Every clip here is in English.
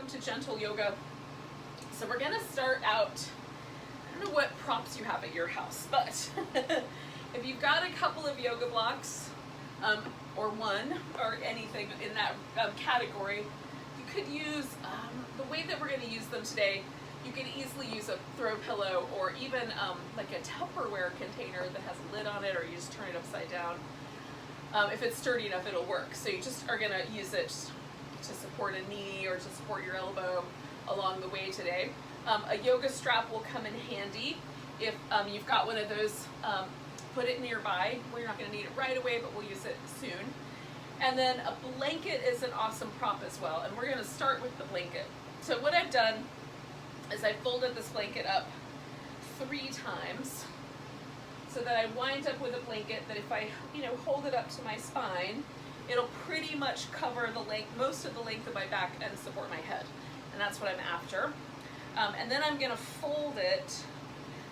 to gentle yoga. So we're gonna start out, I don't know what props you have at your house, but if you've got a couple of yoga blocks, or one, or anything in that category, you could use, the way that we're gonna use them today, you can easily use a throw pillow or even like a Tupperware container that has a lid on it, or you just turn it upside down. If it's sturdy enough, it'll work. So you just are gonna use it to support a knee or to support your elbow along the way today. A yoga strap will come in handy if you've got one of those. Put it nearby. We're not going to need it right away, but we'll use it soon. And then a blanket is an awesome prop as well, and we're going to start with the blanket. So what I've done is I folded this blanket up 3 times so that I wind up with a blanket that if I hold it up to my spine, it'll pretty much cover the length, most of the length of my back and support my head. And that's what I'm after. And then I'm going to fold it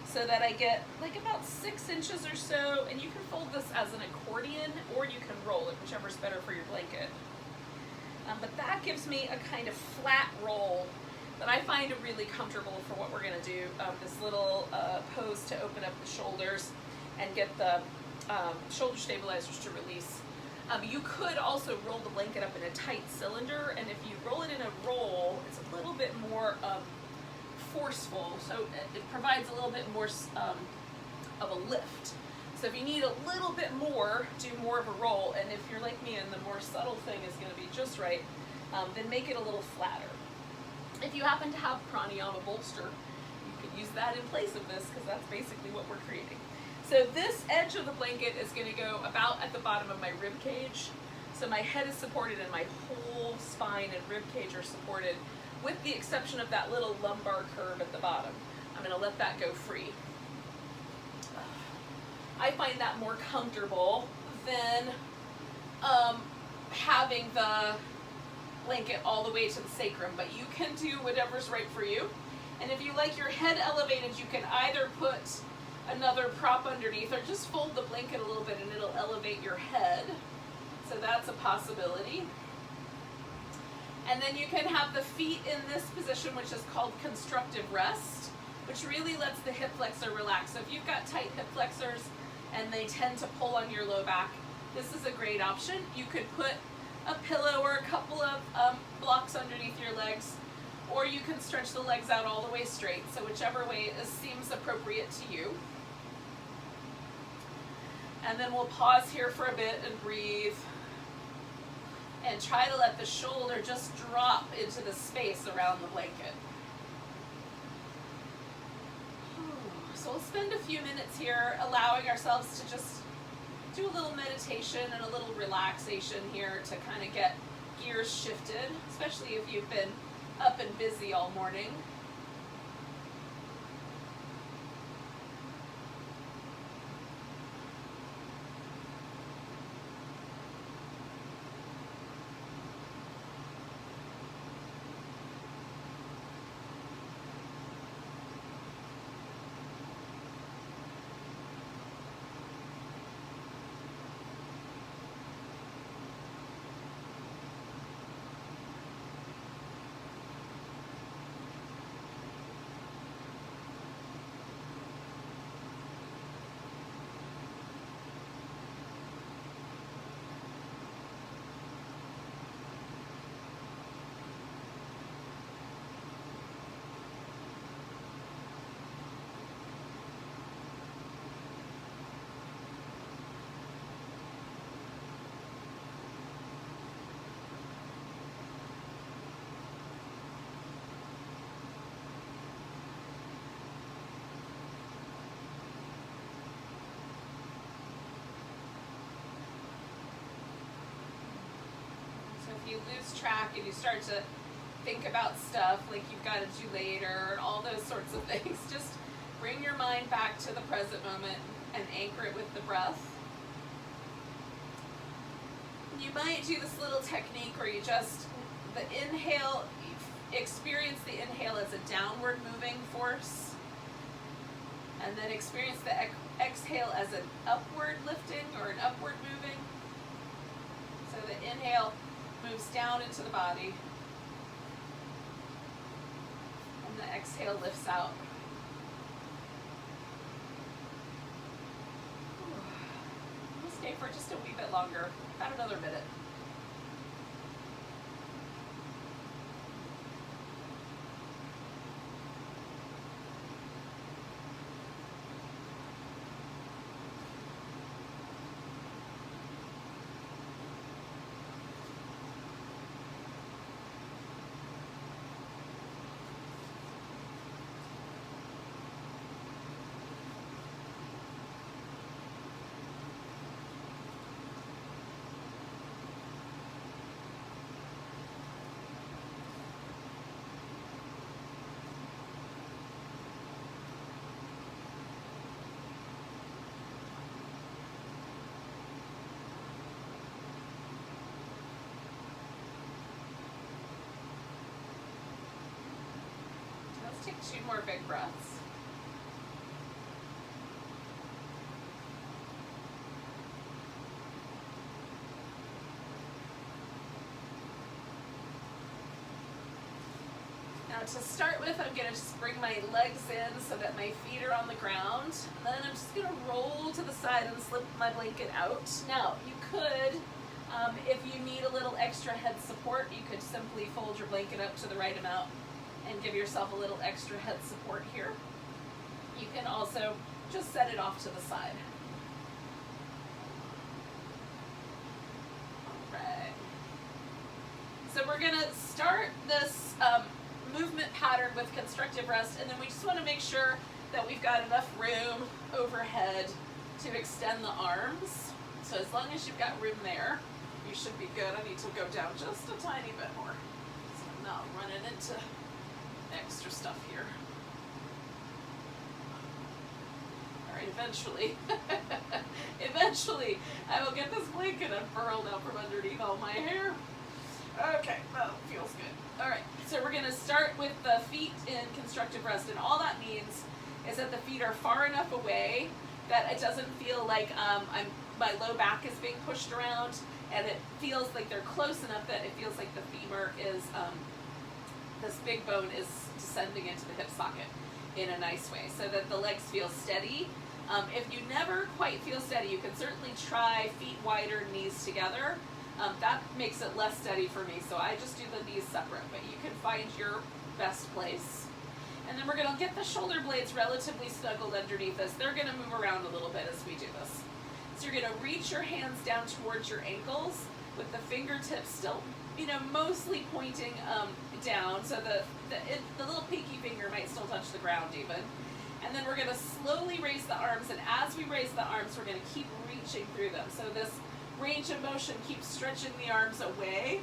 so that I get like about 6 inches or so, and you can fold this as an accordion or you can roll it, whichever's better for your blanket. But that gives me a kind of flat roll that I find really comfortable for what we're gonna do. This little pose to open up the shoulders and get the shoulder stabilizers to release. You could also roll the blanket up in a tight cylinder, and if you roll it in a roll, it's a little bit more forceful, so it provides a little bit more of a lift. So if you need a little bit more, do more of a roll, and if you're like me and the more subtle thing is going to be just right, then make it a little flatter. If you happen to have pranayama bolster, you could use that in place of this, because that's basically what we're creating. So this edge of the blanket is going to go about at the bottom of my rib cage. So my head is supported and my whole spine and rib cage are supported, with the exception of that little lumbar curve at the bottom. I'm going to let that go free. I find that more comfortable than having the blanket all the way to the sacrum, but you can do whatever's right for you. And if you like your head elevated, you can either put another prop underneath or just fold the blanket a little bit and it'll elevate your head. So that's a possibility. And then you can have the feet in this position, which is called constructive rest, which really lets the hip flexor relax. So if you've got tight hip flexors and they tend to pull on your low back, this is a great option. You could put a pillow or a couple of blocks underneath your legs, or you can stretch the legs out all the way straight. So whichever way seems appropriate to you. And then we'll pause here for a bit and breathe. And try to let the shoulder just drop into the space around the blanket. So we'll spend a few minutes here allowing ourselves to just do a little meditation and a little relaxation here to kind of get gears shifted, especially if you've been up and busy all morning. You lose track and you start to think about stuff like you've got to do later and all those sorts of things, just bring your mind back to the present moment and anchor it with the breath. You might do this little technique where you just, the inhale, experience the inhale as a downward moving force, and then experience the exhale as an upward lifting or an upward moving. So the inhale moves down into the body. exhale lifts out. We'll stay for just a wee bit longer, about another minute. Take 2 more big breaths. Now to start with, I'm going to just bring my legs in so that my feet are on the ground. And then I'm just going to roll to the side and slip my blanket out. Now, you could, if you need a little extra head support, you could simply fold your blanket up to the right amount and give yourself a little extra head support here. You can also just set it off to the side. Alright. So we're going to start this movement pattern with constructive rest, and then we just want to make sure that we've got enough room overhead to extend the arms. So as long as you've got room there, you should be good. I need to go down just a tiny bit more, so I'm not running into extra stuff here. Alright, eventually I will get this blanket unfurled out from underneath all my hair. Okay, that feels good. Alright, so we're going to start with the feet in constructive rest, and all that means is that the feet are far enough away that it doesn't feel like my low back is being pushed around, and it feels like they're close enough that it feels like the femur is this big bone is descending into the hip socket in a nice way, so that the legs feel steady. If you never quite feel steady, you can certainly try feet wider, knees together. That makes it less steady for me, so I just do the knees separate, but you can find your best place. And then we're going to get the shoulder blades relatively snuggled underneath us. They're going to move around a little bit as we do this. So you're going to reach your hands down towards your ankles with the fingertips still, mostly pointing down, so the little pinky finger might still touch the ground even. And then we're going to slowly raise the arms, and as we raise the arms, we're going to keep reaching through them. So this range of motion keeps stretching the arms away.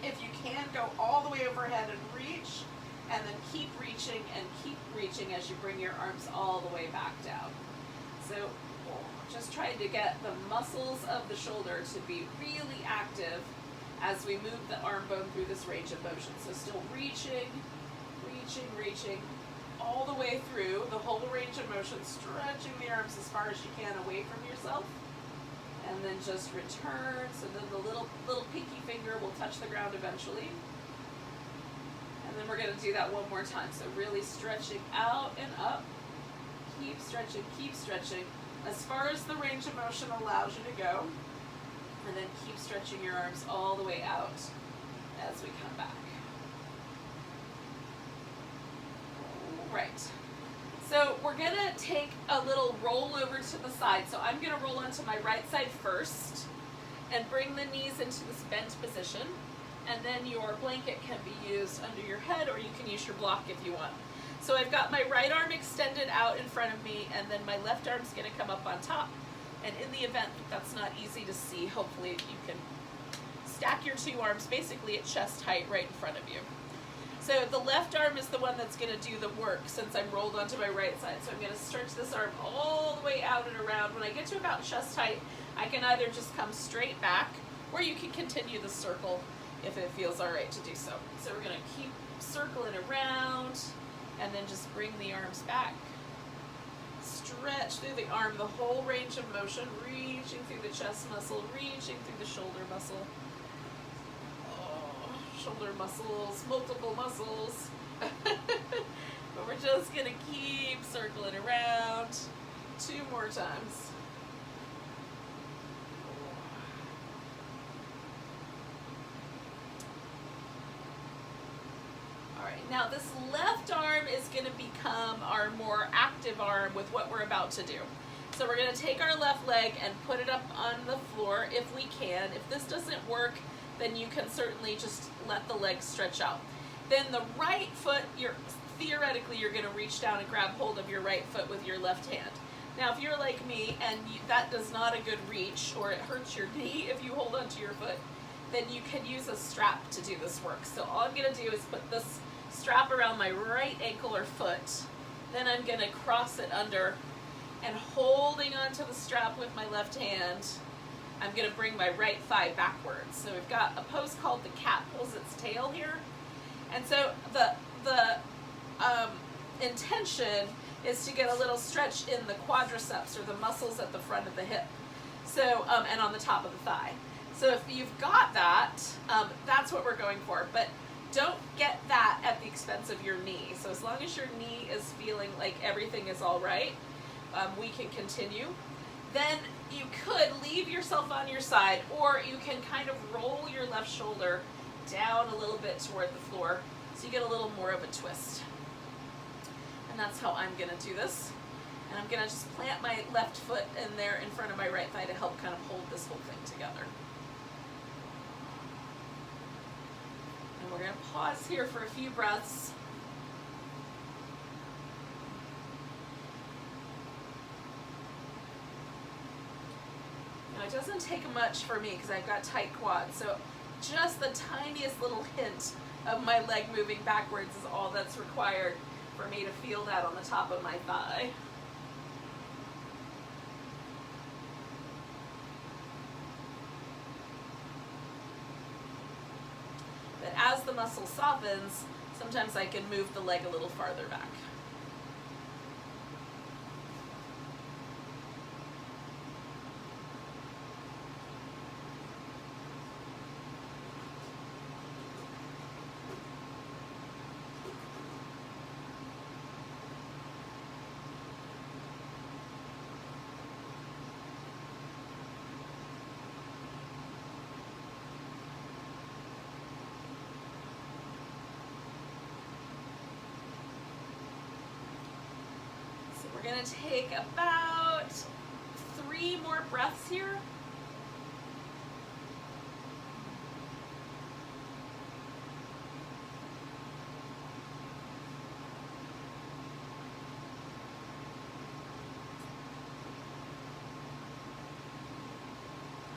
If you can, go all the way overhead and reach, and then keep reaching as you bring your arms all the way back down. So just trying to get the muscles of the shoulder to be really active as we move the arm bone through this range of motion. So still reaching all the way through the whole range of motion, stretching the arms as far as you can away from yourself, and then just return, so then the little pinky finger will touch the ground eventually. And then we're going to do that one more time. So really stretching out and up, keep stretching as far as the range of motion allows you to go, and then keep stretching your arms all the way out as we come back. Right. So we're going to take a little roll over to the side. So I'm going to roll onto my right side first and bring the knees into this bent position. And then your blanket can be used under your head, or you can use your block if you want. So I've got my right arm extended out in front of me, and then my left arm's going to come up on top. And in the event that that's not easy to see, hopefully you can stack your 2 arms basically at chest height right in front of you. So the left arm is the one that's going to do the work since I'm rolled onto my right side. So I'm going to stretch this arm all the way out and around. When I get to about chest height, I can either just come straight back, or you can continue the circle if it feels all right to do so. So we're going to keep circling around, and then just bring the arms back. Stretch through the arm, the whole range of motion, reaching through the chest muscle, reaching through the shoulder muscle. Shoulder muscles, multiple muscles. we're just gonna keep circling around 2 more times. All right, now this left arm is gonna become our more active arm with what we're about to do. So we're gonna take our left leg and put it up on the floor if we can. If this doesn't work, then you can certainly just let the leg stretch out. Then the right foot, theoretically you're gonna reach down and grab hold of your right foot with your left hand. Now if you're like me and that does not a good reach, or it hurts your knee if you hold onto your foot, then you can use a strap to do this work. So all I'm gonna do is put this strap around my right ankle or foot, then I'm gonna cross it under, and holding onto the strap with my left hand, I'm gonna bring my right thigh backwards. So we've got a pose called the cat pulls its tail here. And so the intention is to get a little stretch in the quadriceps, or the muscles at the front of the hip, so and on the top of the thigh. So if you've got that, that's what we're going for. But don't get that at the expense of your knee. So as long as your knee is feeling like everything is all right, we can continue. Then you could leave yourself on your side, or you can kind of roll your left shoulder down a little bit toward the floor so you get a little more of a twist. And that's how I'm gonna do this. And I'm gonna just plant my left foot in there in front of my right thigh to help kind of hold this whole thing together. And we're gonna pause here for a few breaths. Now it doesn't take much for me because I've got tight quads, so just the tiniest little hint of my leg moving backwards is all that's required for me to feel that on the top of my thigh. But as the muscle softens, sometimes I can move the leg a little farther back. We're going to take about 3 more breaths here.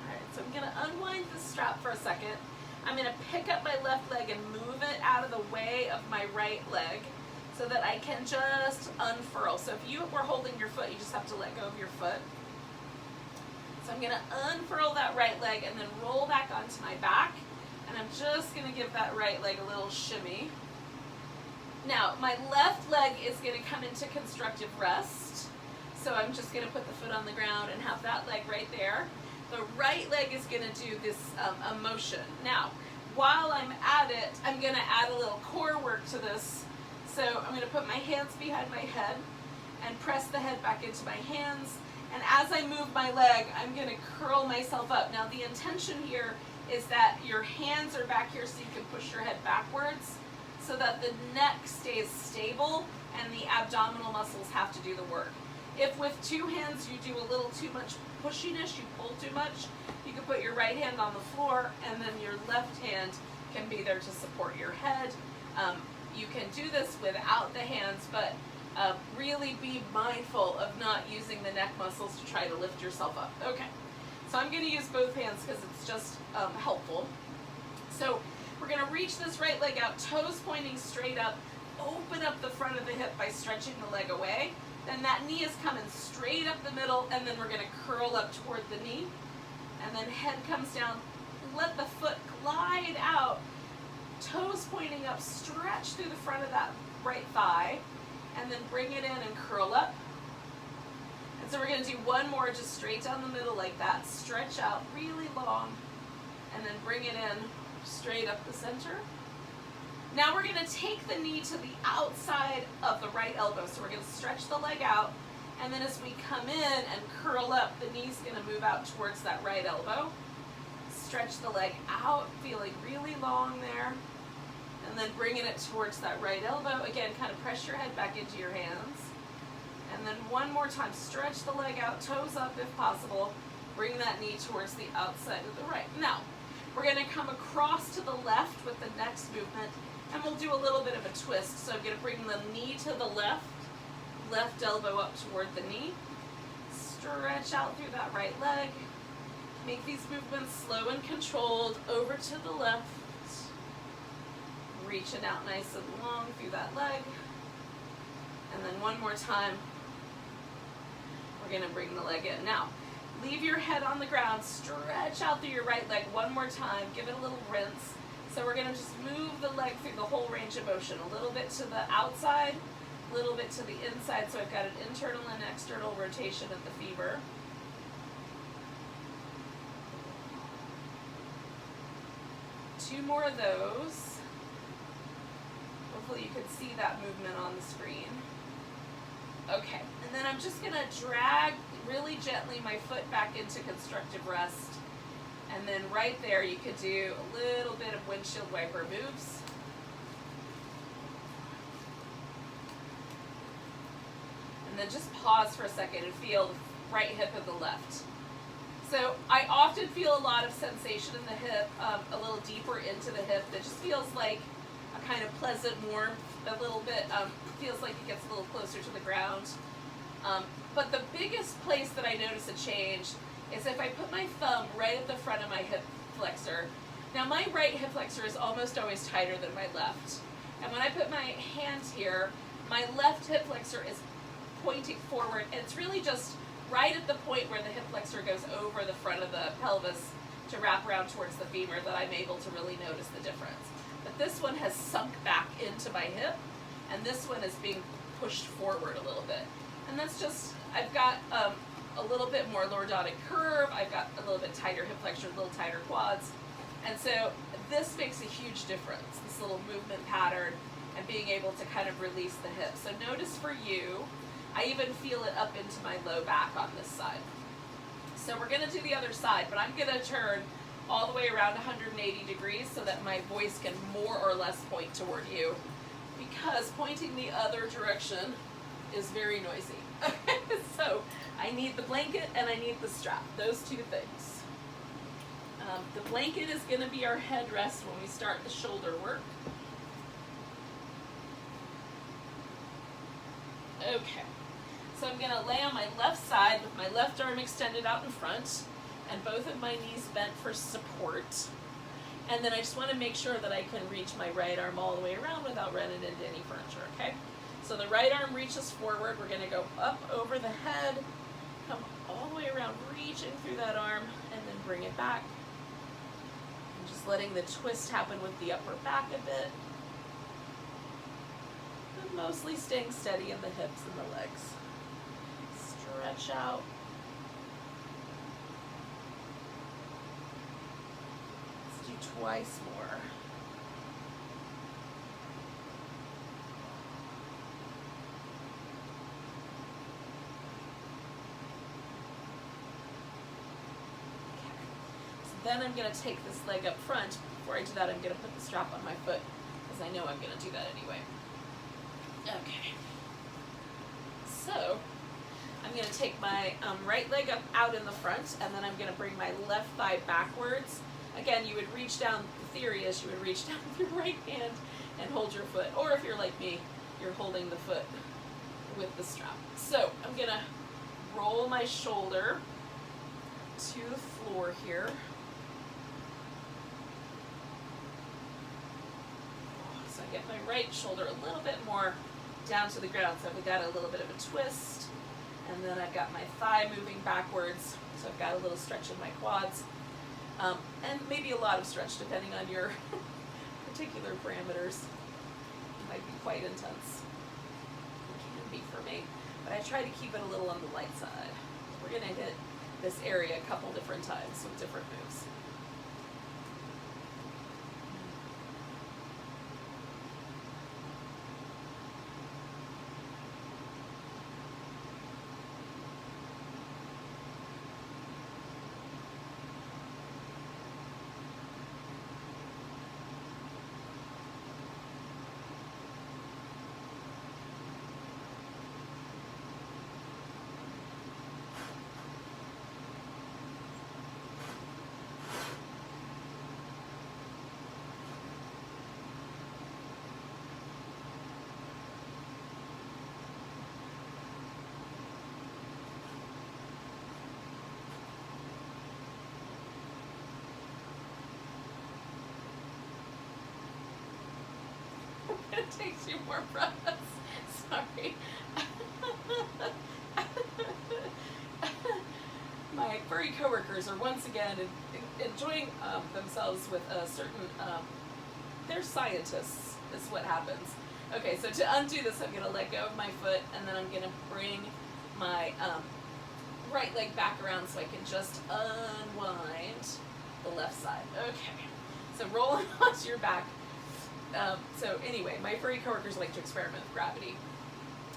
Alright, so I'm going to unwind the strap for a second. I'm going to pick up my left leg and move it out of the way of my right leg, so that I can just unfurl. So if you were holding your foot, you just have to let go of your foot. So I'm gonna unfurl that right leg and then roll back onto my back. And I'm just gonna give that right leg a little shimmy. Now, my left leg is gonna come into constructive rest. So I'm just gonna put the foot on the ground and have that leg right there. The right leg is gonna do this motion. Now, while I'm at it, I'm gonna add a little core work to this. So I'm going to put my hands behind my head and press the head back into my hands. And as I move my leg, I'm going to curl myself up. Now the intention here is that your hands are back here so you can push your head backwards so that the neck stays stable and the abdominal muscles have to do the work. If with 2 hands you do a little too much pushiness, you pull too much, you can put your right hand on the floor and then your left hand can be there to support your head. You can do this without the hands, but really be mindful of not using the neck muscles to try to lift yourself up. Okay, so I'm going to use both hands because it's just helpful. So we're going to reach this right leg out, toes pointing straight up, open up the front of the hip by stretching the leg away. Then that knee is coming straight up the middle, and then we're going to curl up toward the knee. And then head comes down, let the foot glide out, toes pointing up, stretch through the front of that right thigh, and then bring it in and curl up. And so we're going to do one more just straight down the middle like that, stretch out really long, and then bring it in straight up the center. Now we're gonna take the knee to the outside of the right elbow. So we're gonna stretch the leg out, and then as we come in and curl up, the knee's gonna move out towards that right elbow. Stretch the leg out, feeling really long there. And then bringing it towards that right elbow. Again, kind of press your head back into your hands. And then one more time, stretch the leg out, toes up if possible. Bring that knee towards the outside of the right. Now, we're gonna come across to the left with the next movement, and we'll do a little bit of a twist. So I'm gonna bring the knee to the left elbow up toward the knee. Stretch out through that right leg. Make these movements slow and controlled. Over to the left. Reaching out nice and long through that leg. And then one more time, we're gonna bring the leg in. Now, leave your head on the ground, stretch out through your right leg one more time, give it a little rinse. So we're gonna just move the leg through the whole range of motion, a little bit to the outside, a little bit to the inside, so I've got an internal and external rotation of the femur. Two more of those. Hopefully you can see that movement on the screen. Okay, and then I'm just gonna drag really gently my foot back into constructive rest. And then right there you could do a little bit of windshield wiper moves. And then just pause for a second and feel the right hip of the left. So I often feel a lot of sensation in the hip, a little deeper into the hip that just feels like a kind of pleasant warmth, a little bit, feels like it gets a little closer to the ground. But the biggest place that I notice a change is if I put my thumb right at the front of my hip flexor. Now my right hip flexor is almost always tighter than my left. And when I put my hand here, my left hip flexor is pointing forward, and it's really just right at the point where the hip flexor goes over the front of the pelvis to wrap around towards the femur that I'm able to really notice the difference. But this one has sunk back into my hip, and this one is being pushed forward a little bit. And that's just, I've got a little bit more lordotic curve, I've got a little bit tighter hip flexor, a little tighter quads. And so this makes a huge difference, this little movement pattern and being able to kind of release the hip. So notice for you, I even feel it up into my low back on this side. So we're gonna do the other side, but I'm gonna turn all the way around 180 degrees so that my voice can more or less point toward you, because pointing the other direction is very noisy. So I need the blanket and I need the strap, those two things. The blanket is gonna be our headrest when we start the shoulder work. Okay. So I'm going to lay on my left side with my left arm extended out in front and both of my knees bent for support. And then I just want to make sure that I can reach my right arm all the way around without running into any furniture, okay? So the right arm reaches forward. We're going to go up over the head, come all the way around, reaching through that arm, and then bring it back. And just letting the twist happen with the upper back a bit. And mostly staying steady in the hips and the legs. Stretch out. Let's do twice more. Then I'm going to take this leg up front. Before I do that, I'm going to put the strap on my foot, because I know I'm going to do that anyway. Okay. So, I'm going to take my right leg up out in the front, and then I'm going to bring my left thigh backwards. Again, you would reach down, the theory is you would reach down with your right hand and hold your foot. Or if you're like me, you're holding the foot with the strap. So, I'm going to roll my shoulder to the floor here. So I get my right shoulder a little bit more down to the ground. So I've got a little bit of a twist, and then I've got my thigh moving backwards. So I've got a little stretch in my quads, and maybe a lot of stretch depending on your particular parameters. It might be quite intense. It can be for me, but I try to keep it a little on the light side. We're gonna hit this area a couple different times with different moves. Take 2 more breaths. Sorry. My furry coworkers are once again enjoying themselves with a certain, they're scientists, is what happens. Okay, so to undo this, I'm going to let go of my foot, and then I'm going to bring my right leg back around so I can just unwind the left side. Okay, so rolling onto your back. So anyway, my furry coworkers like to experiment with gravity.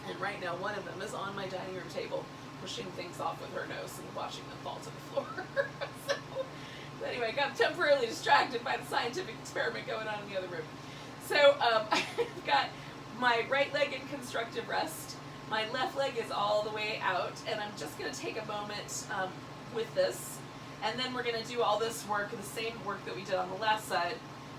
And right now, one of them is on my dining room table, pushing things off with her nose and watching them fall to the floor. So anyway, I got temporarily distracted by the scientific experiment going on in the other room. So I've got my right leg in constructive rest. My left leg is all the way out, and I'm just going to take a moment with this, and then we're going to do all this work, the same work that we did on the last side,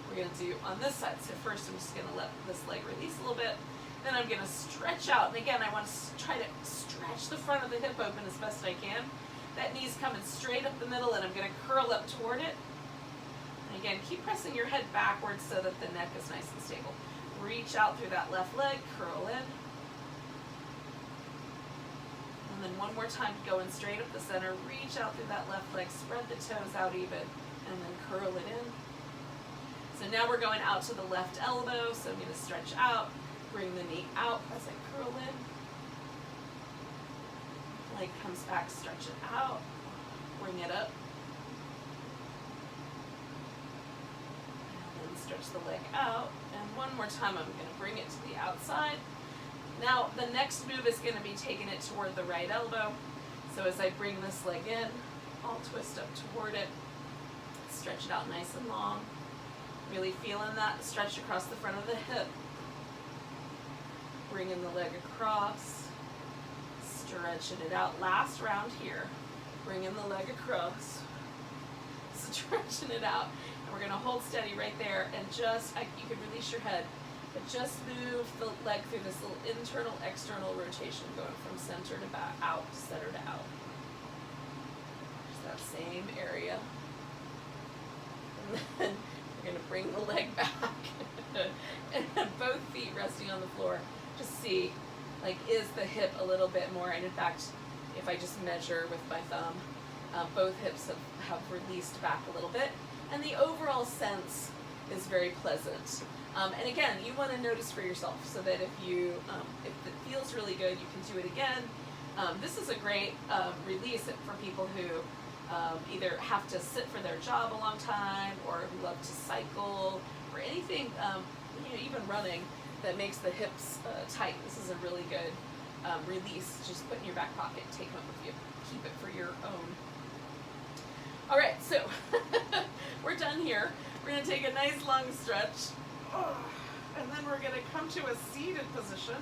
we're going to do on this side. So first I'm just going to let this leg release a little bit. Then I'm going to stretch out, and again, I want to try to stretch the front of the hip open as best I can. That knee's coming straight up the middle, and I'm going to curl up toward it. And again, keep pressing your head backwards so that the neck is nice and stable. Reach out through that left leg, curl in. And then one more time, going straight up the center, reach out through that left leg, spread the toes out even, and then curl it in. So now we're going out to the left elbow, so I'm going to stretch out. Bring the knee out as I curl in. Leg comes back, stretch it out. Bring it up. And then stretch the leg out. And one more time, I'm going to bring it to the outside. Now, the next move is going to be taking it toward the right elbow. So as I bring this leg in, I'll twist up toward it. Stretch it out nice and long. Really feeling that stretch across the front of the hip. Bringing the leg across, stretching it out. Last round here. Bringing the leg across, stretching it out. And we're going to hold steady right there, and just, you can release your head, but just move the leg through this little internal, external rotation, going from center to back, out, center to out. Just that same area. And then we're going to bring the leg back, and both feet resting on the floor. Just see, like, is the hip a little bit more, and in fact, if I just measure with my thumb, both hips have released back a little bit, and the overall sense is very pleasant. And again, you want to notice for yourself, so that if it feels really good, you can do it again. This is a great release for people who either have to sit for their job a long time, or who love to cycle, or anything, even running, that makes the hips tight. This is a really good release. Just put in your back pocket, take it with you, keep it for your own. All right, so we're done here. We're gonna take a nice long stretch, and then we're gonna come to a seated position.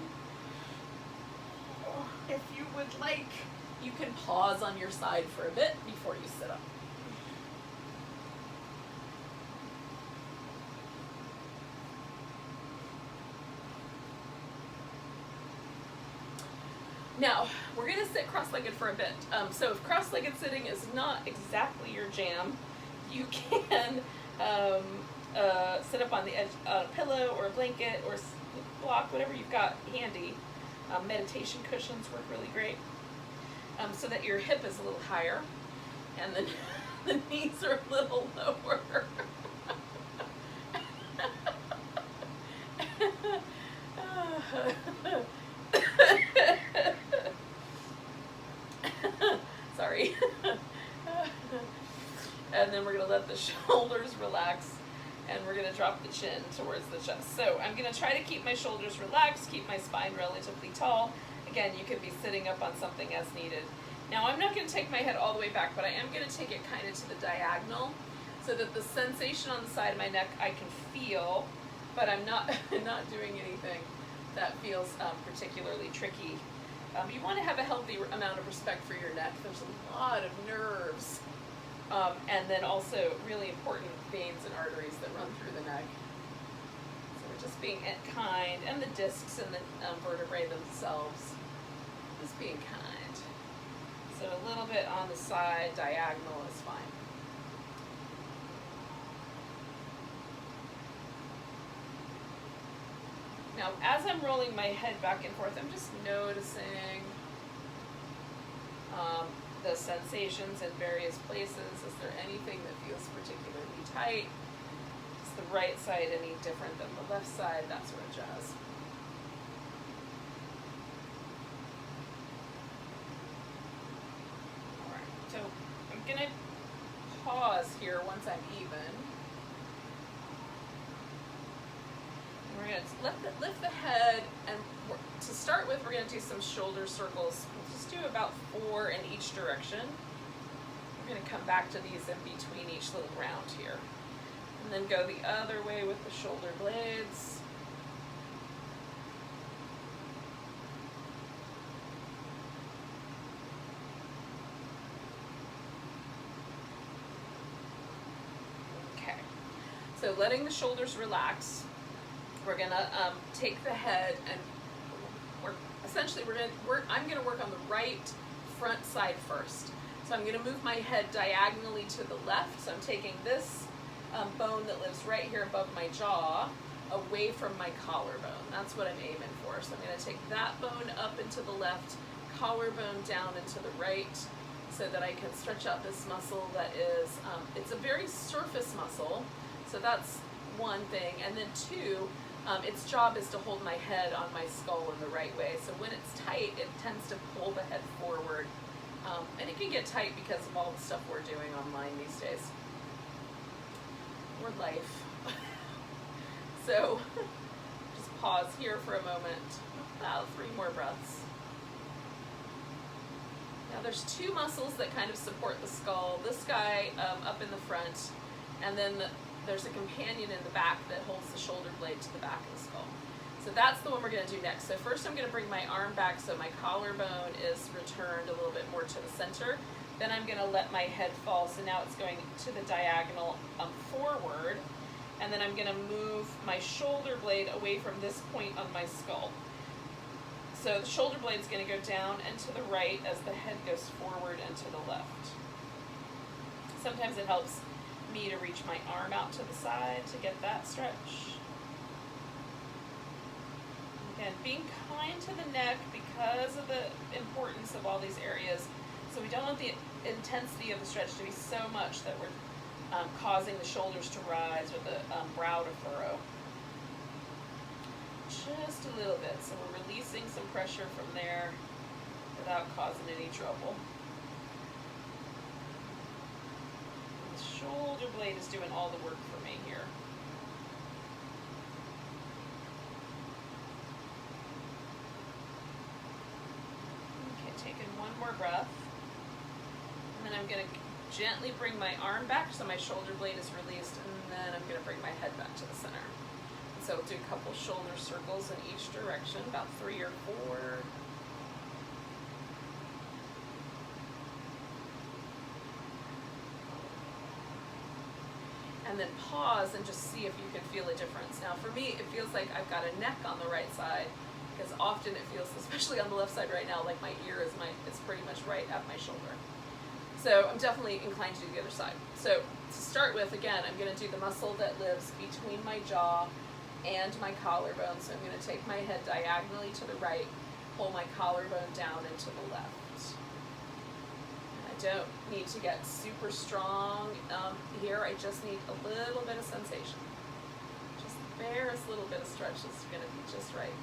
If you would like, you can pause on your side for a bit before you sit up. Now, we're going to sit cross-legged for a bit. So if cross-legged sitting is not exactly your jam, you can sit up on the edge on a pillow or a blanket or block, whatever you've got handy. Meditation cushions work really great, so that your hip is a little higher and then the knees are a little lower. Sorry. And then we're going to let the shoulders relax, and we're going to drop the chin towards the chest. So I'm going to try to keep my shoulders relaxed, keep my spine relatively tall. Again, you could be sitting up on something as needed. Now I'm not going to take my head all the way back, but I am going to take it kind of to the diagonal, so that the sensation on the side of my neck I can feel, but I'm not doing anything that feels particularly tricky. You want to have a healthy amount of respect for your neck. There's a lot of nerves, and then also really important veins and arteries that run through the neck. So we're just being kind, and the discs and the vertebrae themselves, just being kind. So a little bit on the side, diagonal is fine. Now, as I'm rolling my head back and forth, I'm just noticing the sensations in various places. Is there anything that feels particularly tight? Is the right side any different than the left side? That sort of jazz. Alright, so I'm going to pause here once I'm even. We're going to lift the head, and to start with, we're going to do some shoulder circles. We'll just do about 4 in each direction. We're going to come back to these in between each little round here. And then go the other way with the shoulder blades. Okay, so letting the shoulders relax. We're gonna take the head and I'm gonna work on the right front side first. So I'm gonna move my head diagonally to the left. So I'm taking this bone that lives right here above my jaw away from my collarbone. That's what I'm aiming for. So I'm gonna take that bone up into the left, collarbone down into the right, so that I can stretch out this muscle that is, it's a very surface muscle. So that's one thing. And then 2, its job is to hold my head on my skull in the right way. So when it's tight, it tends to pull the head forward. And it can get tight because of all the stuff we're doing online these days. Or life. So just pause here for a moment. About 3 more breaths. Now there's 2 muscles that kind of support the skull. This guy up in the front, and then there's a companion in the back that holds the shoulder blade to the back of the skull. So that's the one we're going to do next. So first I'm going to bring my arm back so my collarbone is returned a little bit more to the center. Then I'm going to let my head fall. So now it's going to the diagonal forward. And then I'm going to move my shoulder blade away from this point on my skull. So the shoulder blade is going to go down and to the right as the head goes forward and to the left. Sometimes it helps me to reach my arm out to the side to get that stretch. Again, being kind to the neck because of the importance of all these areas. So we don't want the intensity of the stretch to be so much that we're causing the shoulders to rise or the brow to furrow. Just a little bit. So we're releasing some pressure from there without causing any trouble. Shoulder blade is doing all the work for me here. Okay, taking 1 more breath. And then I'm going to gently bring my arm back so my shoulder blade is released, and then I'm going to bring my head back to the center. And so we'll do a couple shoulder circles in each direction, about 3 or 4. And then pause and just see if you can feel a difference. Now for me, it feels like I've got a neck on the right side, because often it feels, especially on the left side right now, like my ear is pretty much right at my shoulder. So I'm definitely inclined to do the other side. So to start with, again, I'm going to do the muscle that lives between my jaw and my collarbone. So I'm going to take my head diagonally to the right, pull my collarbone down and to the left. Don't need to get super strong here. I just need a little bit of sensation. Just the barest little bit of stretch is going to be just right.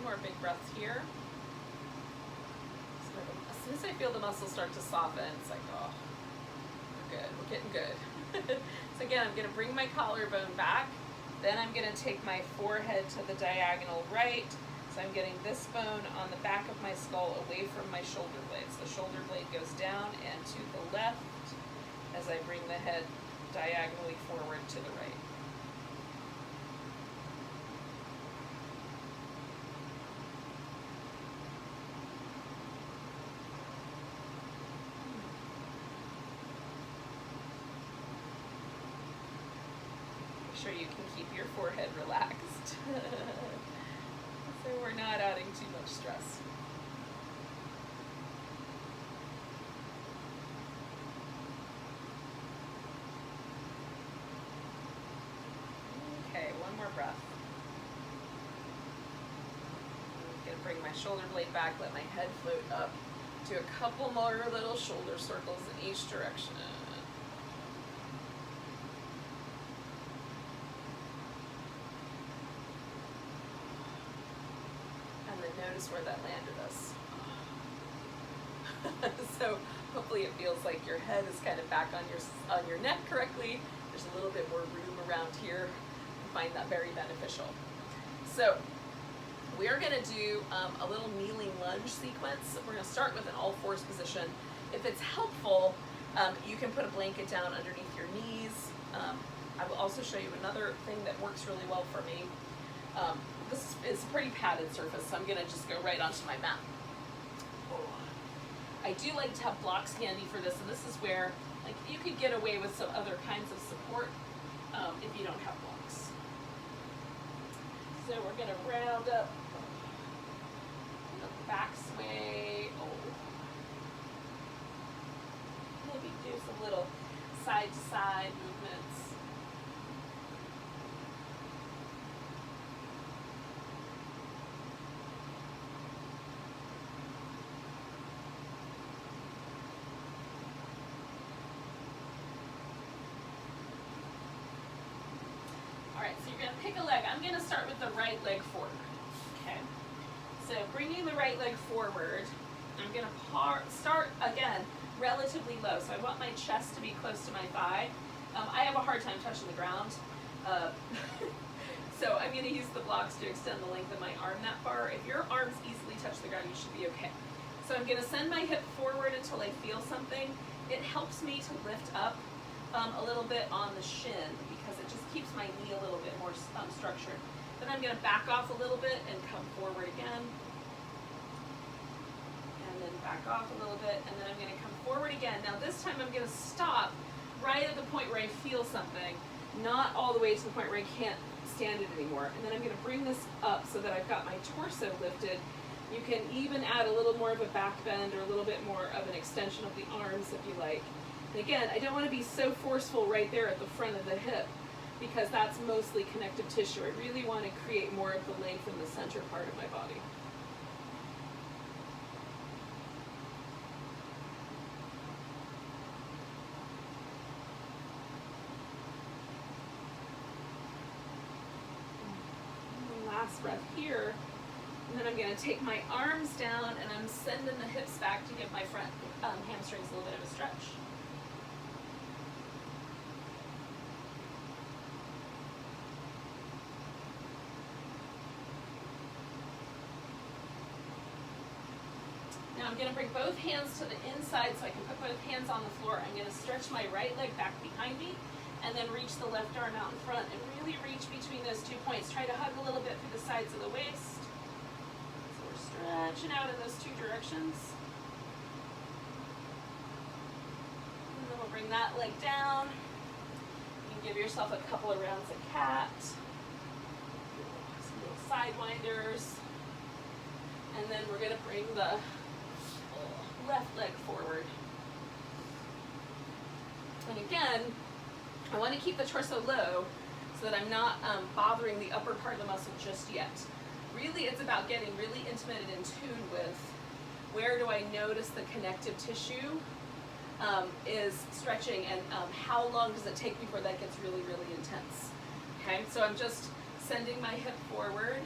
More big breaths here. So as soon as I feel the muscles start to soften, it's like, oh, we're good, we're getting good. So again, I'm going to bring my collarbone back. Then I'm going to take my forehead to the diagonal right. So I'm getting this bone on the back of my skull away from my shoulder blades. The shoulder blade goes down and to the left as I bring the head diagonally forward to the right. sure you can keep your forehead relaxed. So we're not adding too much stress. Okay, one more breath. I'm gonna bring my shoulder blade back, let my head float up. Do a couple more little shoulder circles in each direction. And then notice where that landed us. So hopefully it feels like your head is kind of back on your neck correctly. There's a little bit more room around here. I find that very beneficial. So we are going to do a little kneeling lunge sequence. We're going to start with an all fours position. If it's helpful, you can put a blanket down underneath your knees. I will also show you another thing that works really well for me. This is a pretty padded surface, so I'm going to just go right onto my mat. I do like to have blocks handy for this, and this is where you could get away with some other kinds of support if you don't have blocks. So we're going to round up, back sway, maybe do some little side to side movements. Alright, so you're going to pick a leg. I'm going to start with the right leg forward. Okay. So bringing the right leg forward, I'm going to start again relatively low. So I want my chest to be close to my thigh. I have a hard time touching the ground. So I'm going to use the blocks to extend the length of my arm that far. If your arms easily touch the ground, you should be okay. So I'm going to send my hip forward until I feel something. It helps me to lift up a little bit on the shin because it just keeps my knee a little bit more structured. Then I'm going to back off a little bit and come forward again. And then back off a little bit, and then I'm going to come forward again. Now this time I'm going to stop right at the point where I feel something, not all the way to the point where I can't stand it anymore. And then I'm going to bring this up so that I've got my torso lifted. You can even add a little more of a back bend or a little bit more of an extension of the arms if you like. And again, I don't want to be so forceful right there at the front of the hip because that's mostly connective tissue. I really want to create more of the length in the center part of my body. And last breath here. And then I'm going to take my arms down and I'm sending the hips back to give my front hamstrings a little bit of a stretch. Now I'm going to bring both hands to the inside so I can put both hands on the floor. I'm going to stretch my right leg back behind me and then reach the left arm out in front and really reach between those 2 points. Try to hug a little bit through the sides of the waist. So we're stretching out in those 2 directions. And then we'll bring that leg down. You can give yourself a couple of rounds of cat. Some little side winders. And then we're going to bring the left leg forward. And again, I want to keep the torso low so that I'm not bothering the upper part of the muscle just yet. Really, it's about getting really intimate and in tune with where do I notice the connective tissue is stretching and how long does it take before that gets really, really intense. Okay, so I'm just sending my hip forward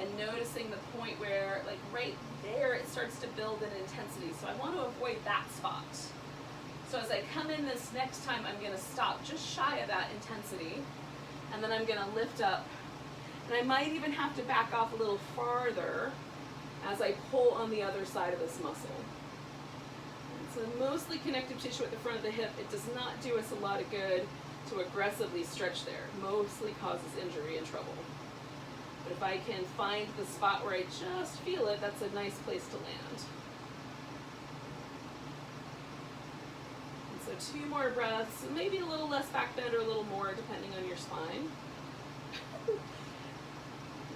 and noticing the point where, like right there, it starts to build in intensity. So I want to avoid that spot. So as I come in this next time, I'm going to stop just shy of that intensity. And then I'm going to lift up. And I might even have to back off a little farther as I pull on the other side of this muscle. And so mostly connective tissue at the front of the hip. It does not do us a lot of good to aggressively stretch there. Mostly causes injury and trouble. But if I can find the spot where I just feel it, that's a nice place to land. And so So 2 more breaths, maybe a little less back bend or a little more depending on your spine.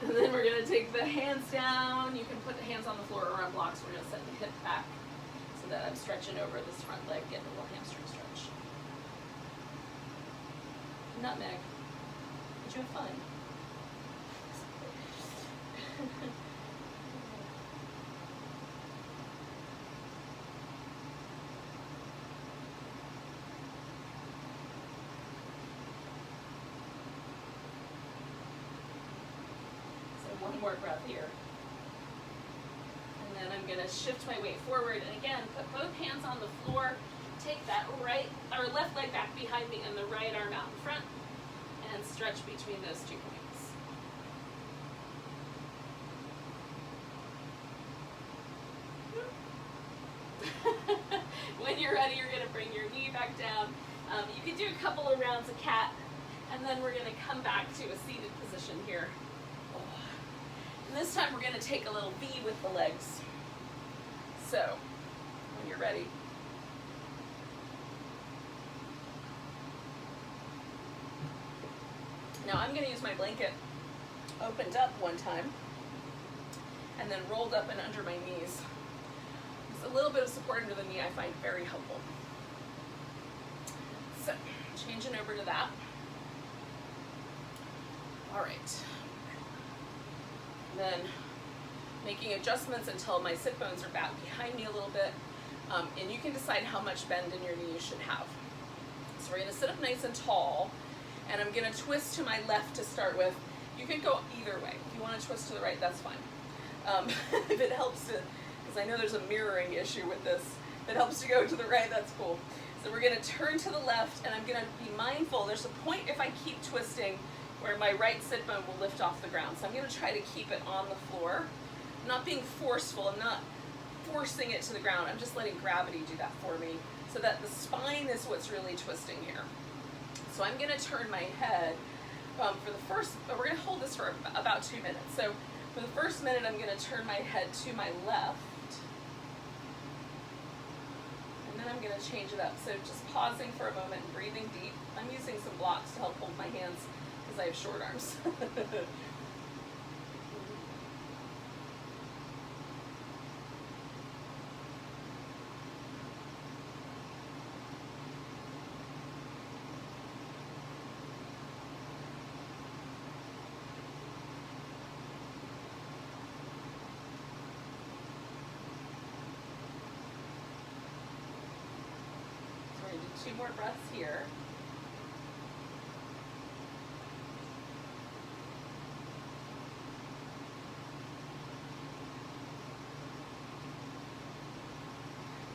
And then we're going to take the hands down. You can put the hands on the floor or on blocks. We're going to set the hip back so that I'm stretching over this front leg, getting a little hamstring stretch. Nutmeg. Did you have fun? One more breath here. And then I'm going to shift my weight forward. And again, put both hands on the floor. Take that right or left leg back behind me and the right arm out in front. And stretch between those 2 points. When you're ready, you're going to bring your knee back down. You can do a couple of rounds of cat. And then we're going to come back to a seated position here. And this time we're going to take a little V with the legs. So, when you're ready. Now I'm going to use my blanket opened up one time and then rolled up and under my knees. Just a little bit of support under the knee I find very helpful. So, changing over to that. All right. Then making adjustments until my sit bones are back behind me a little bit, and you can decide how much bend in your knee you should have. So we're going to sit up nice and tall, and I'm going to twist to my left to start with. You can go either way. If you want to twist to the right, that's fine. If it helps to, because I know there's a mirroring issue with this, if it helps to go to the right, that's cool. So we're going to turn to the left, and I'm going to be mindful. There's a point if I keep twisting where my right sit bone will lift off the ground. So I'm going to try to keep it on the floor. I'm not being forceful. I'm not forcing it to the ground. I'm just letting gravity do that for me so that the spine is what's really twisting here. So I'm going to turn my head for the first, we're going to hold this for about 2 minutes. So for the first minute, I'm going to turn my head to my left. And then I'm going to change it up. So just pausing for a moment and breathing deep. I'm using some blocks to help hold my hands because I have short arms. So we're going to do 2 more breaths here.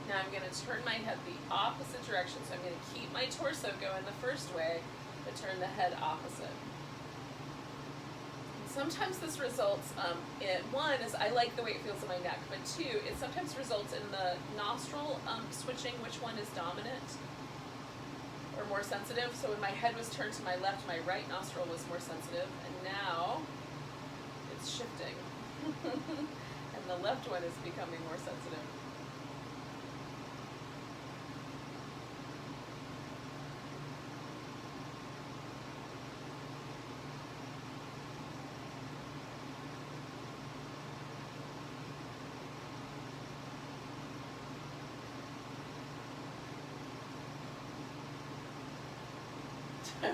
Now I'm going to turn my head the opposite direction. So I'm going to keep my torso going the first way, but turn the head opposite. And sometimes this results in, one, is I like the way it feels in my neck, but 2, it sometimes results in the nostril switching which one is dominant or more sensitive. So when my head was turned to my left, my right nostril was more sensitive, and now it's shifting. And the left one is becoming more sensitive.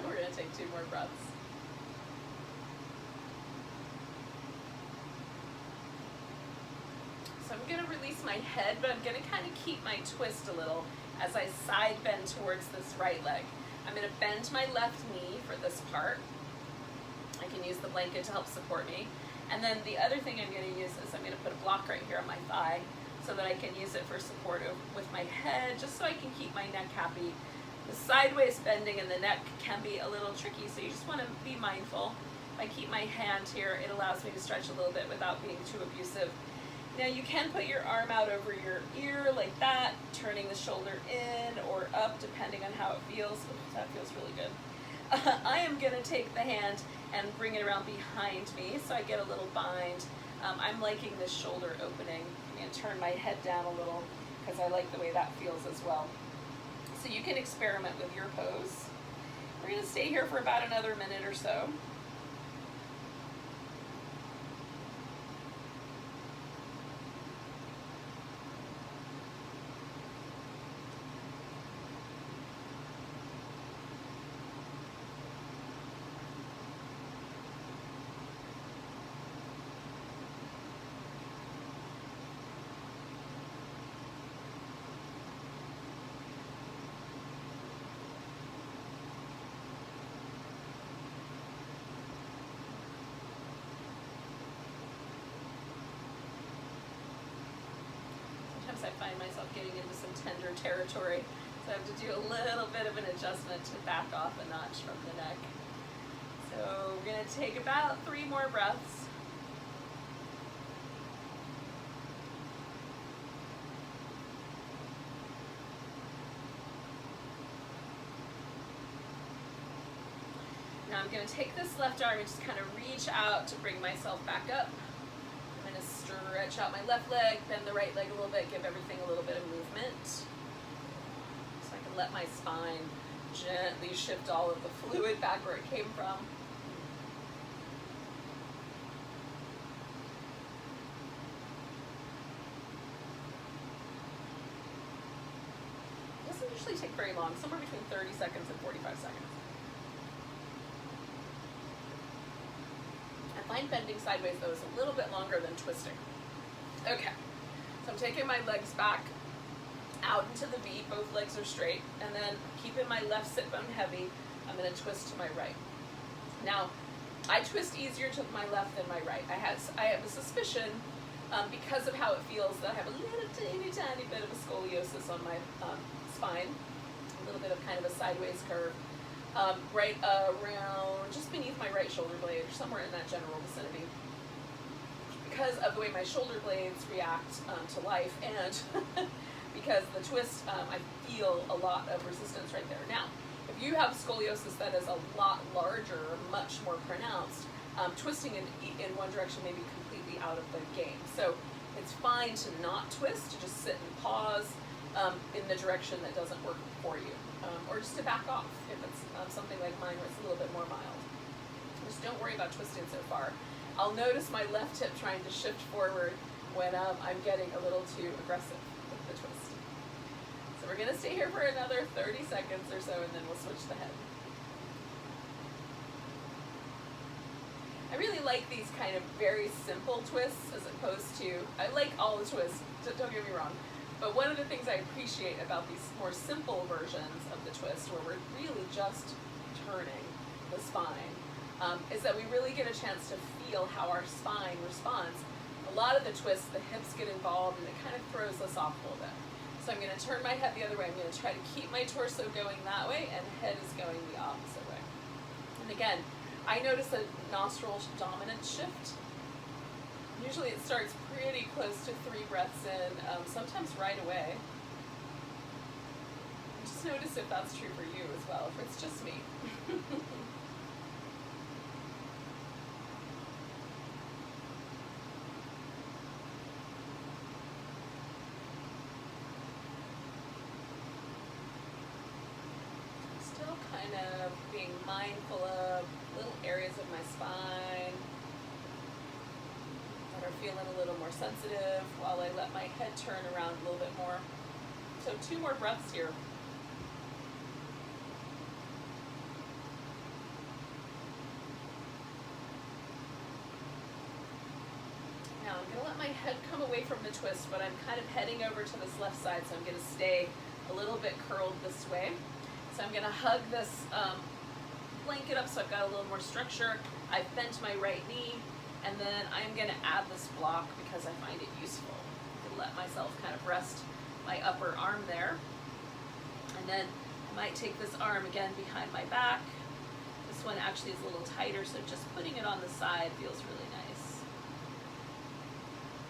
We're going to take 2 more breaths. So I'm going to release my head, but I'm going to kind of keep my twist a little as I side bend towards this right leg. I'm going to bend my left knee for this part. I can use the blanket to help support me. And then the other thing I'm going to use is I'm going to put a block right here on my thigh so that I can use it for support with my head, just so I can keep my neck happy. The sideways bending in the neck can be a little tricky, so you just want to be mindful. If I keep my hand here, it allows me to stretch a little bit without being too abusive. Now you can put your arm out over your ear like that, turning the shoulder in or up depending on how it feels. Ooh, that feels really good. I am going to take the hand and bring it around behind me so I get a little bind. I'm liking this shoulder opening. I'm going to turn my head down a little because I like the way that feels as well. So you can experiment with your pose. We're going to stay here for about another minute or so. I find myself getting into some tender territory, so I have to do a little bit of an adjustment to back off a notch from the neck. So we're going to take about 3 more breaths. Now I'm going to take this left arm and just kind of reach out to bring myself back up. I'm going to stretch out my left leg, bend the right leg a little bit, give everything a little bit of movement. So I can let my spine gently shift all of the fluid back where it came from. It doesn't usually take very long, somewhere between 30 seconds and 45 seconds. I find bending sideways though is a little bit longer than twisting. Okay, so I'm taking my legs back out into the V, both legs are straight, and then keeping my left sit bone heavy, I'm going to twist to my right. Now, I twist easier to my left than my right. I have a suspicion, because of how it feels, that I have a little tiny bit of a scoliosis on my spine, a little bit of kind of a sideways curve. Right around, just beneath my right shoulder blade, or somewhere in that general vicinity. Because of the way my shoulder blades react to life, and because the twist, I feel a lot of resistance right there. Now, if you have scoliosis that is a lot larger, much more pronounced, twisting in one direction may be completely out of the game. So it's fine to not twist, to just sit and pause in the direction that doesn't work for you. Or just to back off if it's something like mine where it's a little bit more mild. Just don't worry about twisting so far. I'll notice my left hip trying to shift forward when I'm getting a little too aggressive with the twist. So we're going to stay here for another 30 seconds or so, and then we'll switch the head. I really like these kind of very simple twists as opposed to, I like all the twists, don't get me wrong. But one of the things I appreciate about these more simple versions of the twist, where we're really just turning the spine, is that we really get a chance to feel how our spine responds. A lot of the twists, the hips get involved, and it kind of throws us off a little bit. So I'm going to turn my head the other way. I'm going to try to keep my torso going that way, and head is going the opposite way. And again, I notice a nostril dominant shift. Usually it starts pretty close to 3 breaths in, sometimes right away. Just notice if that's true for you as well, if it's just me. Still kind of being mindful of little areas of my spine that are feeling a little more sensitive while I let my head turn around a little bit more. So 2 more breaths here. Now I'm going to let my head come away from the twist, but I'm kind of heading over to this left side, so I'm going to stay a little bit curled this way. So I'm going to hug this blanket up so I've got a little more structure. I've bent my right knee, and then I'm going to add this block because I find it useful. I can let myself kind of rest my upper arm there. And then I might take this arm again behind my back. This one actually is a little tighter, so just putting it on the side feels really nice.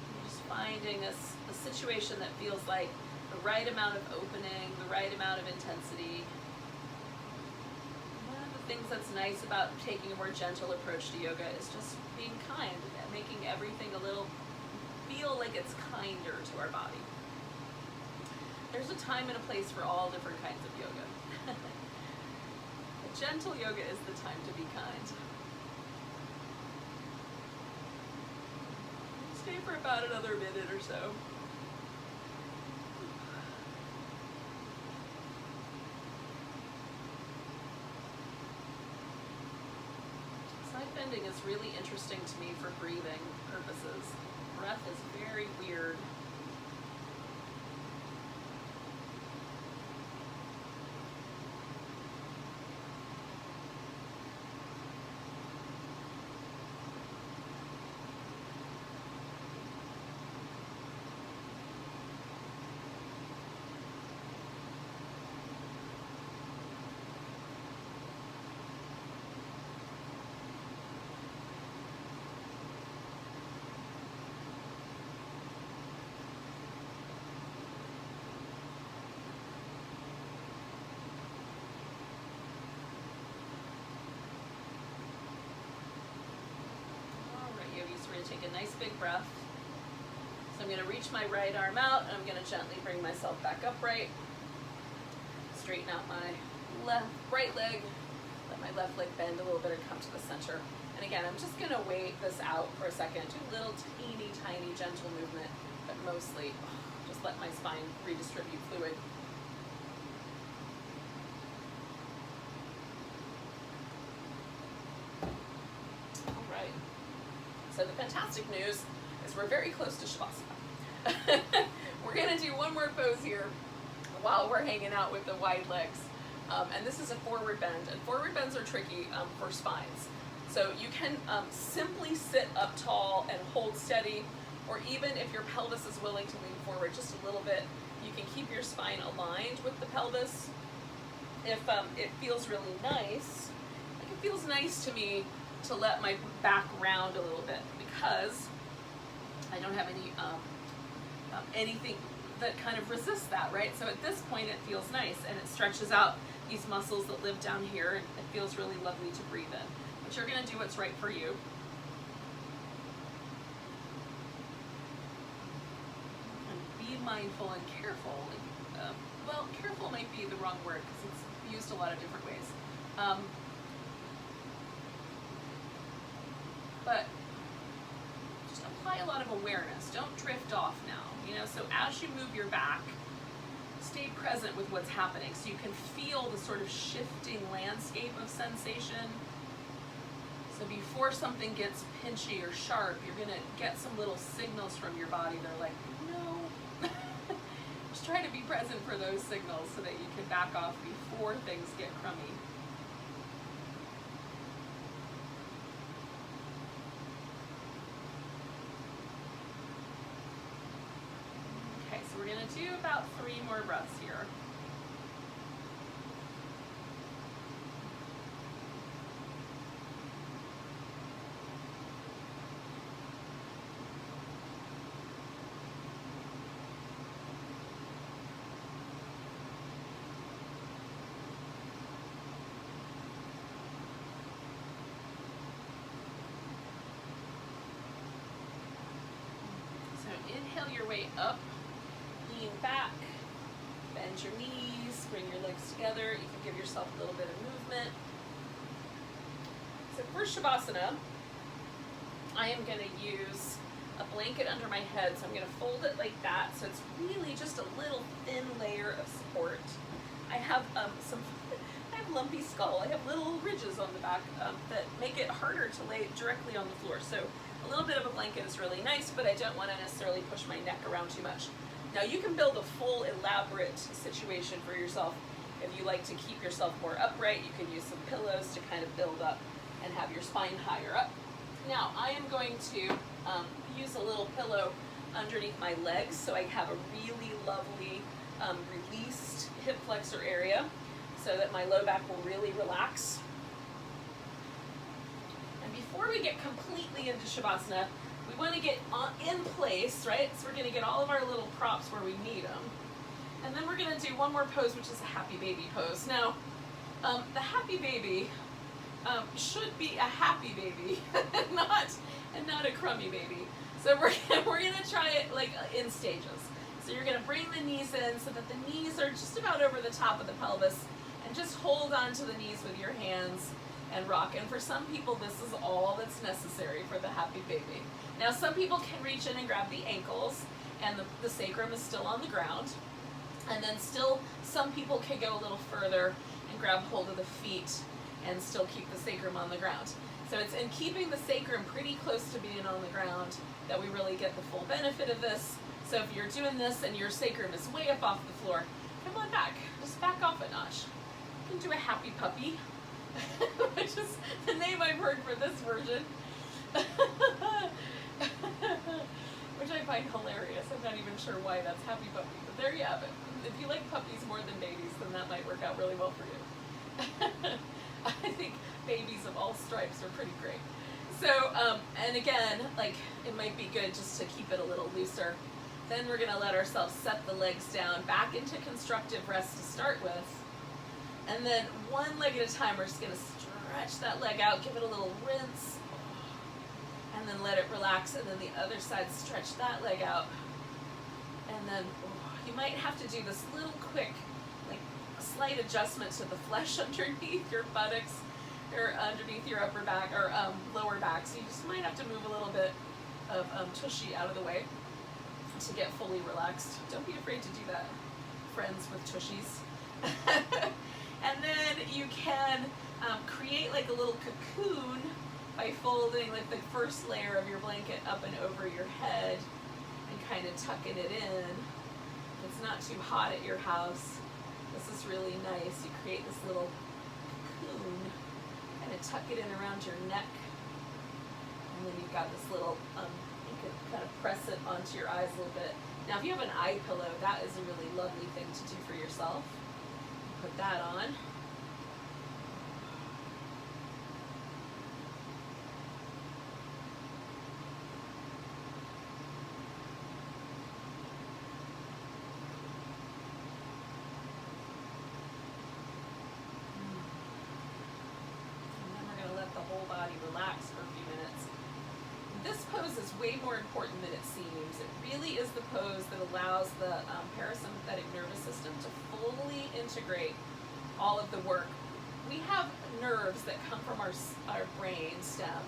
I'm just finding a situation that feels like the right amount of opening, the right amount of intensity. One of the things that's nice about taking a more gentle approach to yoga is just being kind and making everything a little feel like it's kinder to our body. There's a time and a place for all different kinds of yoga. A gentle yoga is the time to be kind. Stay for about another minute or so. Side bending is really interesting to me for breathing purposes. Breath is very weird. Take a nice big breath. So I'm going to reach my right arm out and I'm going to gently bring myself back upright. Straighten out my right leg. Let my left leg bend a little bit and come to the center. And again, I'm just going to wait this out for a second. Do a little teeny tiny gentle movement, but mostly just let my spine redistribute fluid. So the fantastic news is we're very close to Shavasana. We're going to do one more pose here while we're hanging out with the wide legs. And this is a forward bend. And forward bends are tricky for spines. So you can simply sit up tall and hold steady, or even if your pelvis is willing to lean forward just a little bit, you can keep your spine aligned with the pelvis. If it feels really nice, like it feels nice to me to let my back round a little bit because I don't have any anything that kind of resists that, right? So at this point it feels nice and it stretches out these muscles that live down here and it feels really lovely to breathe in. But you're going to do what's right for you. And be mindful and careful. Well, careful might be the wrong word because it's used a lot of different ways. But just apply a lot of awareness. Don't drift off now. So as you move your back, stay present with what's happening so you can feel the sort of shifting landscape of sensation. So before something gets pinchy or sharp, you're going to get some little signals from your body that are like, no. Just try to be present for those signals so that you can back off before things get crummy. We're going to do about 3 more breaths here. So inhale your way up. Lean back, bend your knees, bring your legs together. You can give yourself a little bit of movement. So for Shavasana, I am going to use a blanket under my head. So I'm going to fold it like that. So it's really just a little thin layer of support. I have I have lumpy skull. I have little ridges on the back that make it harder to lay directly on the floor. So a little bit of a blanket is really nice, but I don't want to necessarily push my neck around too much. Now you can build a full elaborate situation for yourself. If you like to keep yourself more upright, you can use some pillows to kind of build up and have your spine higher up. Now I am going to use a little pillow underneath my legs so I have a really lovely released hip flexor area so that my low back will really relax. And before we get completely into Shavasana, we want to get in place, right? So we're going to get all of our little props where we need them. And then we're going to do one more pose, which is a happy baby pose. Now, the happy baby should be a happy baby, and not a crummy baby. So we're going to try it like in stages. So you're going to bring the knees in so that the knees are just about over the top of the pelvis, and just hold on to the knees with your hands and rock. And for some people, this is all that's necessary for the happy baby. Now, some people can reach in and grab the ankles, and the sacrum is still on the ground. And then still, some people can go a little further and grab hold of the feet and still keep the sacrum on the ground. So it's in keeping the sacrum pretty close to being on the ground that we really get the full benefit of this. So if you're doing this and your sacrum is way up off the floor, come on back, just back off a notch. You can do a happy puppy, which is the name I've heard for this version, which I find hilarious. I'm not even sure why that's happy puppy, but there you have it. If you like puppies more than babies, then that might work out really well for you. I think babies of all stripes are pretty great. So, and again, like, it might be good just to keep it a little looser. Then we're gonna let ourselves set the legs down back into constructive rest to start with. And then one leg at a time, we're just gonna stretch that leg out, give it a little rinse, and then let it relax. And then the other side, stretch that leg out. And then you might have to do this little quick, like, slight adjustment to the flesh underneath your buttocks, or underneath your upper back, or lower back. So you just might have to move a little bit of tushy out of the way to get fully relaxed. Don't be afraid to do that, friends with tushies. And then you can create like a little cocoon by folding like the first layer of your blanket up and over your head and kind of tucking it in. If it's not too hot at your house, this is really nice. You create this little cocoon, kind of tuck it in around your neck, and then you've got this little, you can kind of press it onto your eyes a little bit. Now if you have an eye pillow, that is a really lovely thing to do for yourself. Put that on. Relax for a few minutes. This pose is way more important than it seems. It really is the pose that allows the parasympathetic nervous system to fully integrate all of the work. We have nerves that come from our brain stem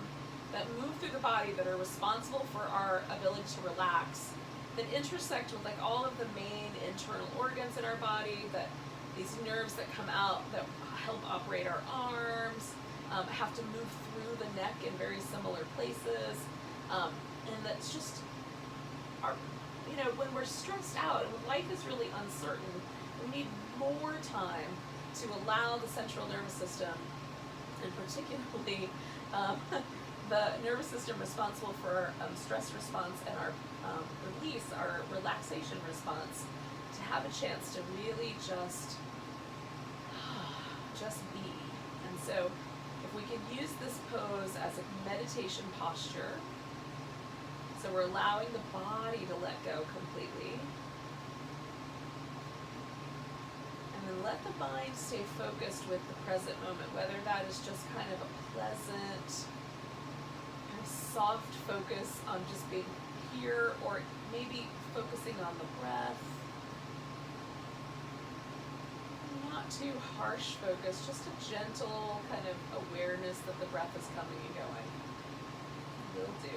that move through the body that are responsible for our ability to relax, that intersect with like all of the main internal organs in our body, that these nerves that come out that help operate our arms, have to move through the neck in very similar places, and that's just our, you know, when we're stressed out and when life is really uncertain, we need more time to allow the central nervous system, and particularly the nervous system responsible for our stress response and our release, our relaxation response, to have a chance to really just be. And so if we can use this pose as a meditation posture, so we're allowing the body to let go completely, and then let the mind stay focused with the present moment, whether that is just kind of a pleasant, kind of soft focus on just being here, or maybe focusing on the breath. Not too harsh focus, just a gentle kind of awareness that the breath is coming and going. Will do.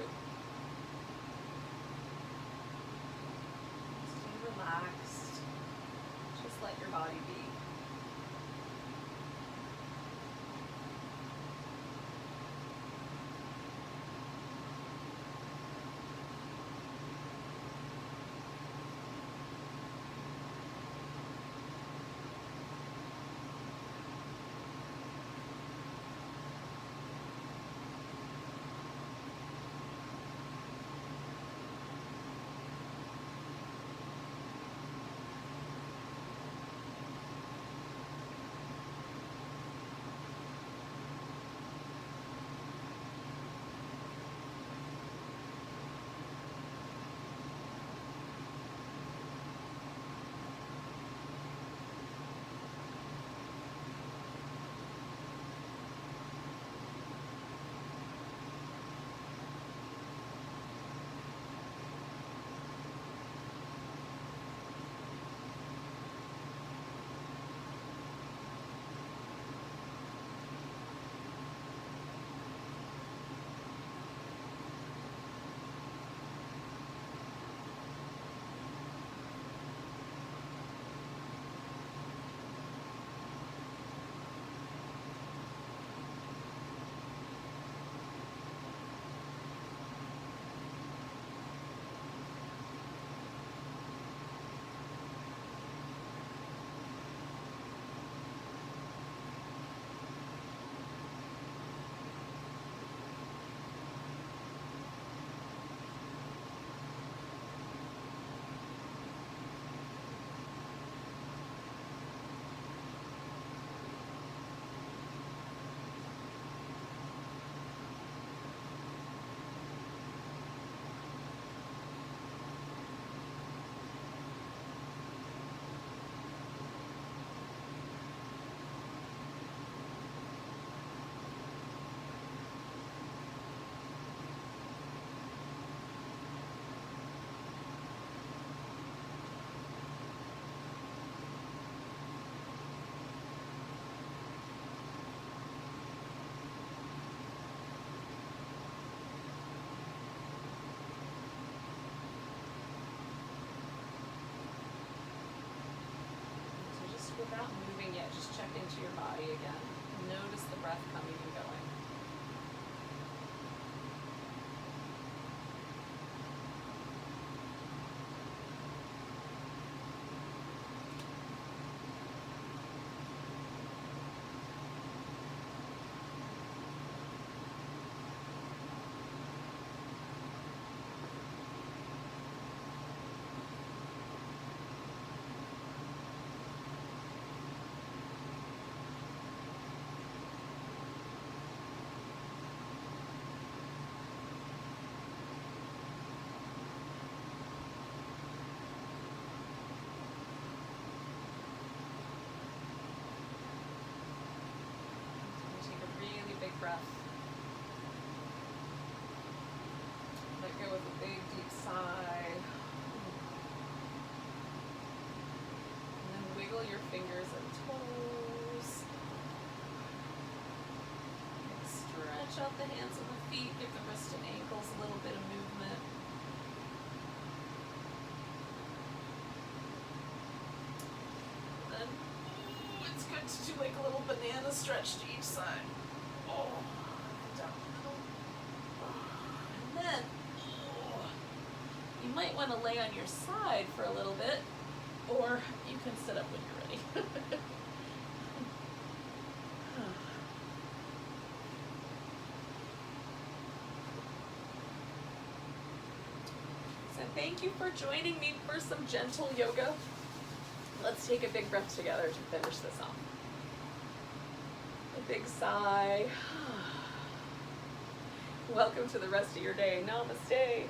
Stay relaxed. Just let your body be. without moving yet, just check into your body again. Notice the breath coming and going. Breath. Let go with a big deep sigh. And then wiggle your fingers and toes. And stretch out the hands and the feet. Give the wrists and ankles a little bit of movement. And then, it's good to do like a little banana stretch to each side. And then you might want to lay on your side for a little bit, or you can sit up when you're ready. So thank you for joining me for some gentle yoga. Let's take a big breath together to finish this off. A big sigh. Welcome to the rest of your day. Namaste.